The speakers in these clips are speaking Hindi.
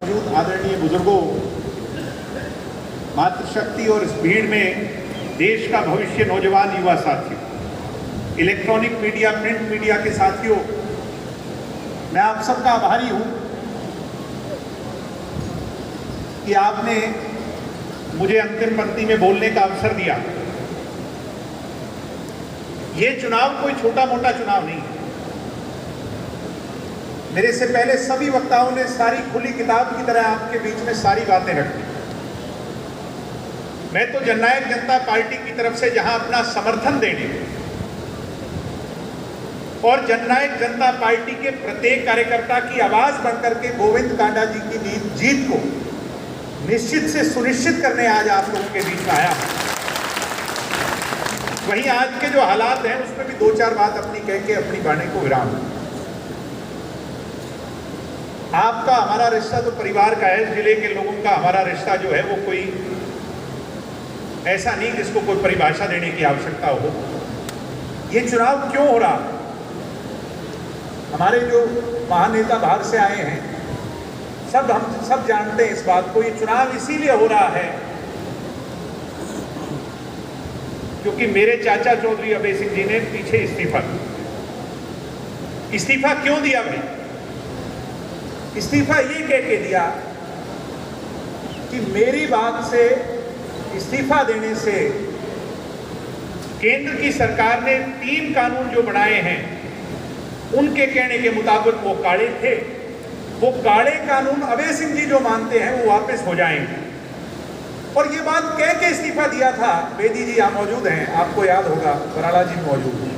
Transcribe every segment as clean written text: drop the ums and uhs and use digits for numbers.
मौजूद आदरणीय बुजुर्गों, मातृशक्ति और इस भीड़ में देश का भविष्य नौजवान युवा साथियों, इलेक्ट्रॉनिक मीडिया, प्रिंट मीडिया के साथियों, मैं आप सबका आभारी हूं कि आपने मुझे अंतिम पंक्ति में बोलने का अवसर दिया। ये चुनाव कोई छोटा मोटा चुनाव नहीं है। मेरे से पहले सभी वक्ताओं ने सारी खुली किताब की तरह आपके बीच में सारी बातें रखी। मैं तो जननायक जनता पार्टी की तरफ से जहां अपना समर्थन देने और जननायक जनता पार्टी के प्रत्येक कार्यकर्ता की आवाज बनकर के गोविंद कांडा जी की जीत को निश्चित से सुनिश्चित करने आज आप लोगों के बीच में आया हूं। वहीं आज के जो हालात हैं उसमें भी दो चार बात अपनी कह के अपनी वाणी को विराम दूं। आपका हमारा रिश्ता तो परिवार का है। जिले के लोगों का हमारा रिश्ता जो है वो कोई ऐसा नहीं जिसको कोई परिभाषा देने की आवश्यकता हो। ये चुनाव क्यों हो रहा? हमारे जो महानेता बाहर से आए हैं, हम सब जानते हैं इस बात को। ये चुनाव इसीलिए हो रहा है क्योंकि मेरे चाचा चौधरी अभय सिंह जी ने पीछे इस्तीफा दिया। इस्तीफा क्यों दिया भाई? इस्तीफा ये कह के दिया कि मेरी बात से इस्तीफा देने से केंद्र की सरकार ने 3 कानून जो बनाए हैं उनके कहने के मुताबिक वो काले थे। वो काले कानून अभय सिंह जी जो मानते हैं वो वापस हो जाएंगे। और ये बात कह के इस्तीफा दिया था। बेदी जी यहाँ मौजूद हैं, आपको याद होगा, बराला जी मौजूद हैं,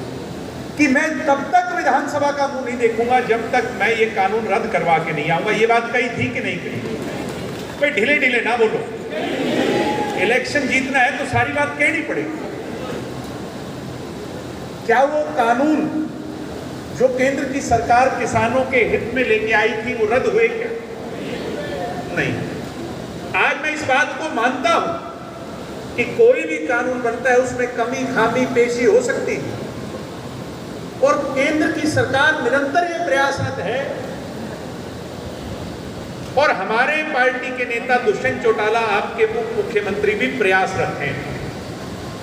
कि मैं तब तक विधानसभा का मुंह नहीं देखूंगा जब तक मैं ये कानून रद्द करवा के नहीं आऊंगा। ये बात कही थी कि नहीं कही? भाई ढीले ढीले ना बोलो। इलेक्शन जीतना है तो सारी बात कहनी पड़ेगी। क्या वो कानून जो केंद्र की सरकार किसानों के हित में लेके आई थी वो रद्द हुए क्या? नहीं। आज मैं इस बात को मानता हूं कि कोई भी कानून बनता है उसमें कमी खामी पेशी हो सकती है और केंद्र की सरकार निरंतर ये प्रयासरत है। और हमारे पार्टी के नेता दुष्यंत चौटाला, आपके उप मुख्यमंत्री, भी प्रयासरत हैं।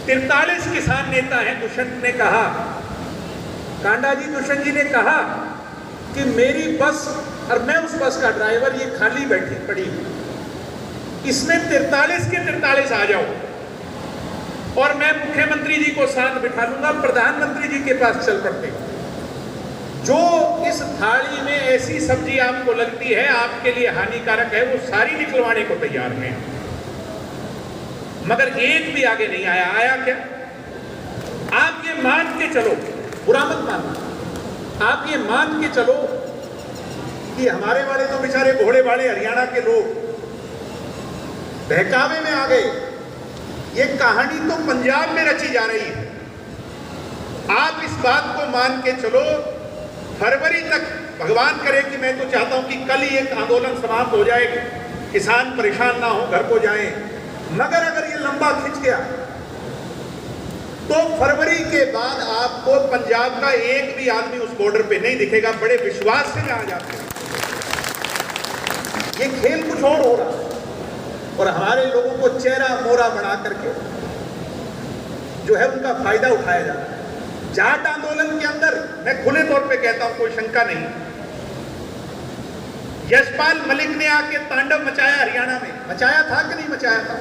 43 किसान नेता हैं। दुष्यंत ने कहा, कांडा जी, दुष्यंत जी ने कहा कि मेरी बस और मैं उस बस का ड्राइवर, ये खाली बैठी पड़ी, इसमें 43 के 43 आ जाओ और मैं मुख्यमंत्री जी को साथ बिठा लूंगा, प्रधानमंत्री जी के पास चल पड़ते। जो इस थाली में ऐसी सब्जी आपको लगती है आपके लिए हानिकारक है, वो सारी निकलवाने को तैयार हैं। मगर एक भी आगे नहीं आया। आया क्या? आप ये मान के चलो, बुरा मत मानना, आप ये मान के चलो कि हमारे वाले तो बेचारे घोड़े वाले हरियाणा के लोग बहकावे में आ गए। ये कहानी तो पंजाब में रची जा रही है। आप इस बात को मान के चलो, फरवरी तक भगवान करे कि मैं तो चाहता हूं कि कल ही एक आंदोलन समाप्त हो जाए, किसान परेशान ना हो, घर को जाएं। मगर अगर ये लंबा खिंच गया तो फरवरी के बाद आपको पंजाब का एक भी आदमी उस बॉर्डर पे नहीं दिखेगा। बड़े विश्वास से आ जाते हैं। ये खेल कुछ और हो रहा है और हमारे लोगों को चेहरा मोहरा बना करके जो है उनका फायदा उठाया जा रहा है। जाट आंदोलन के अंदर मैं खुले तौर पे कहता हूं, कोई शंका नहीं, यशपाल मलिक ने आके तांडव मचाया हरियाणा में। मचाया था कि नहीं मचाया था?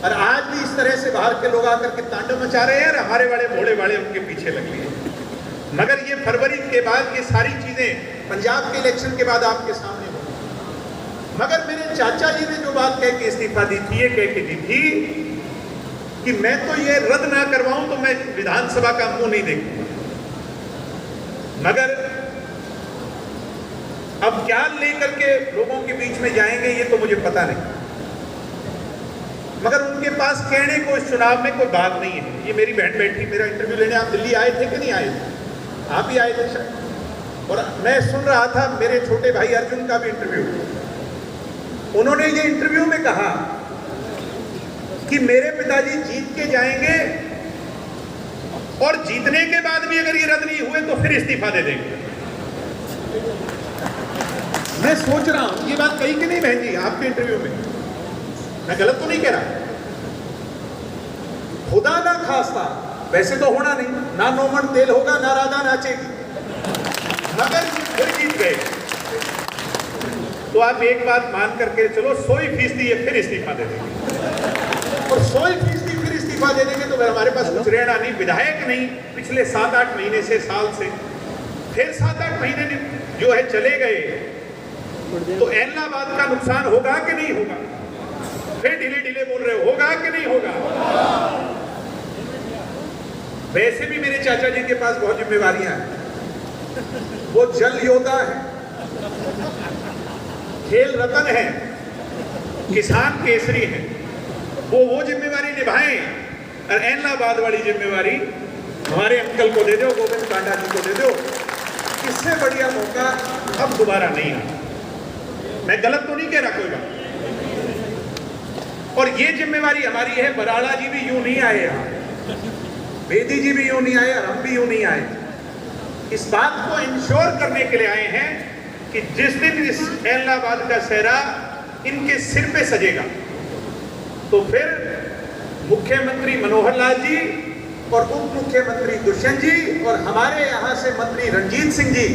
और आज भी इस तरह से बाहर के लोग आकर के तांडव मचा रहे हैं और हमारे वाले भोले वाले उनके पीछे लगे हैं। मगर ये फरवरी के बाद ये सारी चीजें पंजाब के इलेक्शन के बाद आपके सामने होंगी। मगर मेरे चाचा जी ने जो बात कह के इस्तीफा दी थी, ये कह के दी थी कि मैं तो ये रद्द ना करवाऊं तो मैं विधानसभा का मुंह नहीं देखूंगा। मगर अब क्या लेकर के लोगों के बीच में जाएंगे ये तो मुझे पता नहीं। मगर उनके पास कहने को इस चुनाव में कोई बात नहीं है। ये मेरी बहन बैठी, मेरा इंटरव्यू लेने आप दिल्ली आए थे कि नहीं आए थे? आप ही आए थे शायद। और मैं सुन रहा था मेरे छोटे भाई अर्जुन का भी इंटरव्यू। उन्होंने ये इंटरव्यू में कहा कि मेरे पिताजी जीत के जाएंगे और जीतने के बाद भी अगर ये रद्द नहीं हुए तो फिर इस्तीफा दे देंगे। मैं सोच रहा हूं ये बात कही कि नहीं बहन जी आपके इंटरव्यू में, मैं गलत तो नहीं कह रहा। खुदा ना खास्ता, वैसे तो होना नहीं, ना नोमन तेल होगा ना राधा नाचेगी, मगर फिर जीत गए। तो आप एक बात मान करके चलो 100% ये फिर इस्तीफा दे देंगे, और 100% फिर इस्तीफा दे देंगे तो फिर हमारे पास कुछ रहना नहीं। विधायक नहीं, पिछले 7-8 महीने से, साल से, फिर 7-8 महीने जो है चले गए, तो एलनाबाद का नुकसान होगा कि नहीं होगा? फिर ढीले बोल रहे होगा कि नहीं होगा? वैसे भी मेरे चाचा जी के पास बहुत जिम्मेवारियां हैं। वो जल योद्धा है, खेल रतन है, किसान केसरी है। वो जिम्मेवारी निभाएं, और एलनाबाद वाली जिम्मेवारी हमारे अंकल को दे दो, गोविंद कांडा जी को दे दो। इससे बढ़िया मौका अब दोबारा नहीं है। मैं गलत तो नहीं कह रहा कोई बात। और ये जिम्मेवारी हमारी है। बराड़ा जी भी यूं नहीं आए यहाँ, बेदी जी भी यूं नहीं आए, और हम भी यूं नहीं आए। इस बात को इंश्योर करने के लिए आए हैं कि जिस दिन इस एलनाबाद का सेहरा इनके सिर पे सजेगा, तो फिर मुख्यमंत्री मनोहर लाल जी और उप मुख्यमंत्री दुष्यंत जी और हमारे यहाँ से मंत्री रणजीत सिंह जी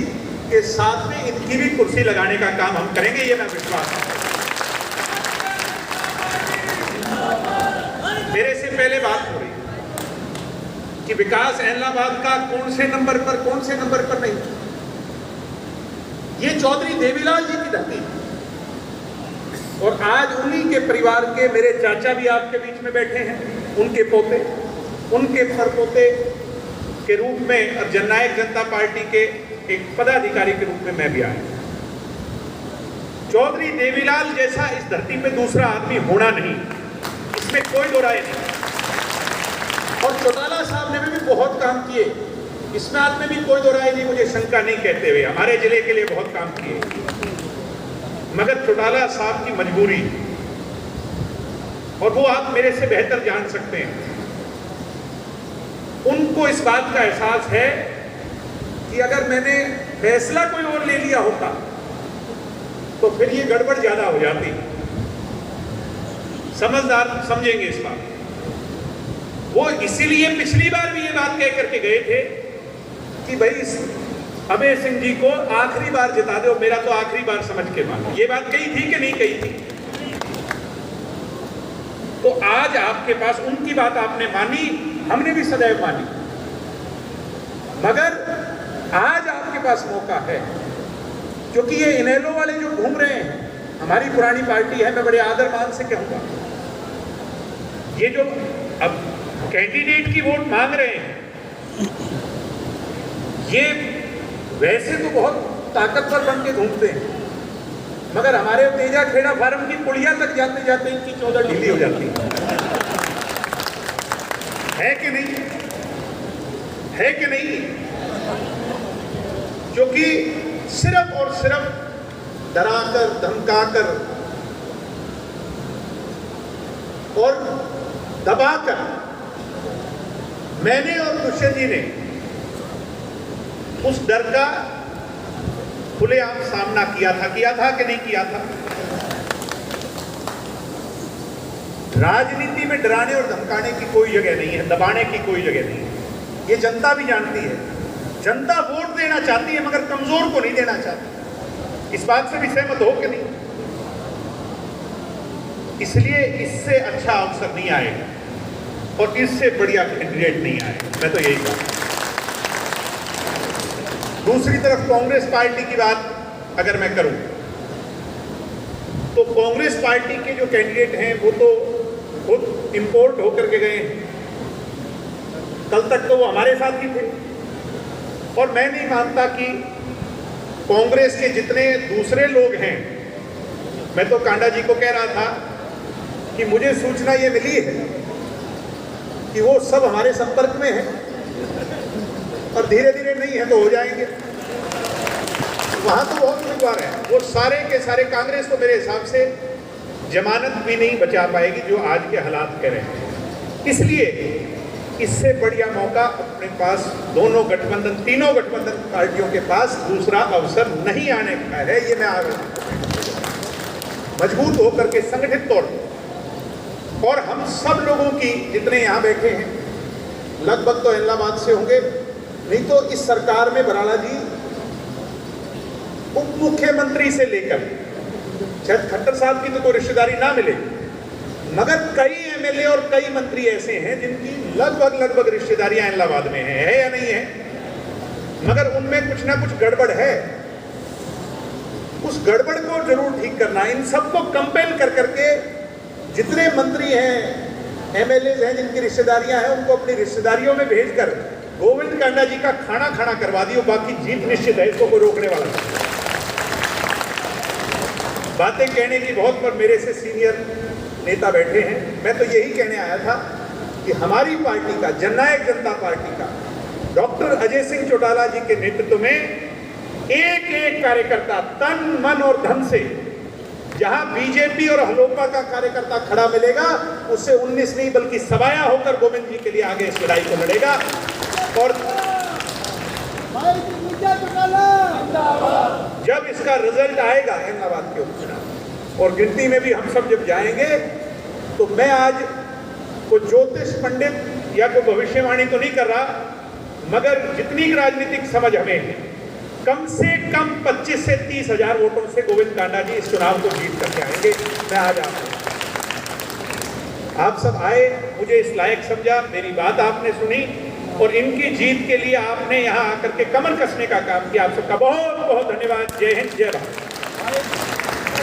के साथ में इनकी भी कुर्सी लगाने का काम हम करेंगे, ये मैं विश्वास है। मेरे से पहले बात हो रही कि विकास एलनाबाद का कौन से नंबर पर नहीं। ये चौधरी देवीलाल जी की धरती, और आज उन्हीं के परिवार के मेरे चाचा भी आपके बीच में बैठे हैं, उनके पोते, उनके परपोते के रूप में, और जननायक जनता पार्टी के एक पदाधिकारी के रूप में मैं भी आया। चौधरी देवीलाल जैसा इस धरती पे दूसरा आदमी होना नहीं, इसमें कोई दो राय नहीं। और चौटाला साहब ने भी बहुत काम किए, इस बात में भी कोई दो राय नहीं, मुझे शंका नहीं कहते हुए। हमारे जिले के लिए बहुत काम किए, मगर चौटाला साहब की मजबूरी, और वो आप मेरे से बेहतर जान सकते हैं, उनको इस बात का एहसास है कि अगर मैंने फैसला कोई और ले लिया होता तो फिर ये गड़बड़ ज्यादा हो जाती। समझदार समझेंगे इस बात। वो इसीलिए पिछली बार भी ये बात कह करके गए थे कि भाई अभय सिंह जी को आखिरी बार जिता दो, मेरा तो आखिरी बार समझ के मानो। ये बात कही थी कि नहीं कही थी? तो आज आपके पास उनकी बात आपने मानी, हमने भी सदैव मानी, मगर आज आपके पास मौका है, क्योंकि ये इनेलो वाले जो घूम रहे हैं, हमारी पुरानी पार्टी है, मैं बड़े आदर मान से कहूंगा, ये जो अब कैंडिडेट की वोट मांग रहे हैं, ये वैसे तो बहुत ताकतवर बन के घूमते हैं, मगर हमारे तेजा खेड़ा फार्म की पुड़िया तक जाते जाते इनकी चौदह ढीली हो जाती है कि नहीं? है कि नहीं? क्योंकि सिर्फ और सिर्फ डराकर, धमकाकर और दबाकर मैंने और दुष्यंत जी ने उस डर का खुलेआम सामना किया था कि नहीं किया था? राजनीति में डराने और धमकाने की कोई जगह नहीं है, दबाने की कोई जगह नहीं है। ये जनता भी जानती है। जनता वोट देना चाहती है, मगर कमजोर को नहीं देना चाहती। इस बात से भी सहमत हो कि नहीं? इसलिए इससे अच्छा अवसर नहीं आएगा और इससे बढ़िया कैंडिडेट नहीं आएगा, मैं तो यही कहूँ। दूसरी तरफ कांग्रेस पार्टी की बात अगर मैं करूं, तो कांग्रेस पार्टी के जो कैंडिडेट हैं वो तो खुद इंपोर्ट होकर के गए हैं। कल तक तो वो हमारे साथ ही थे, और मैं नहीं मानता कि कांग्रेस के जितने दूसरे लोग हैं, मैं तो कांडा जी को कह रहा था कि मुझे सूचना ये मिली है कि वो सब हमारे संपर्क में हैं, और धीरे धीरे नहीं है तो हो जाएंगे। वहां तो बहुत उम्मीदवार हैं, वो सारे के सारे। कांग्रेस तो मेरे हिसाब से जमानत भी नहीं बचा पाएगी जो आज के हालात कह रहे हैं। इसलिए इससे बढ़िया मौका अपने पास दोनों गठबंधन, तीनों गठबंधन पार्टियों के पास दूसरा अवसर नहीं आने का है। ये मैं मजबूत होकर के संगठित तौर पर, और हम सब लोगों की, जितने यहाँ बैठे हैं लगभग तो इलाहाबाद से होंगे, नहीं तो इस सरकार में बराला जी उप मुख्यमंत्री से लेकर, शायद खट्टर साहब की तो कोई रिश्तेदारी ना मिले, मगर कई एमएलए और कई मंत्री ऐसे हैं जिनकी लगभग रिश्तेदारियां इलाहाबाद में है या नहीं है, मगर उनमें कुछ ना कुछ गड़बड़ है। उस गड़बड़ को जरूर ठीक करना, इन सबको कंपेल कर करके जितने मंत्री हैं, एमएलए हैं जिनकी रिश्तेदारियां हैं, उनको अपनी रिश्तेदारियों में भेजकर गोविंद कांडा जी का खाना खाना करवा दियो, बाकी जीत निश्चित है, इसको कोई रोकने वाला नहीं। बातें कहने की बहुत, पर मेरे से सीनियर नेता बैठे हैं, मैं तो यही कहने आया था कि हमारी पार्टी का, जननायक जनता पार्टी का, डॉक्टर अजय सिंह चौटाला जी के नेतृत्व में एक एक कार्यकर्ता तन मन और धन से, जहां बीजेपी और हलोपा का कार्यकर्ता खड़ा मिलेगा, उससे 19 नहीं बल्कि सवाया होकर गोविंद जी के लिए आगे इस लड़ाई को लड़ेगा। और जब इसका रिजल्ट आएगा इलाहाबाद के उपचुनाव और गिनती में भी हम सब जब जाएंगे, तो मैं आज कोई ज्योतिष पंडित या कोई भविष्यवाणी तो नहीं कर रहा, मगर जितनी राजनीतिक समझ हमें है, कम से कम 25 से 30 हजार वोटों से गोविंद कांडा जी इस चुनाव को जीत करके आएंगे। मैं आज आप सब आए, मुझे इस लायक समझा, मेरी बात आपने सुनी और इनकी जीत के लिए आपने यहाँ आकर के कमर कसने का काम किया। आप सबका बहुत बहुत धन्यवाद। जय हिंद, जय भारत।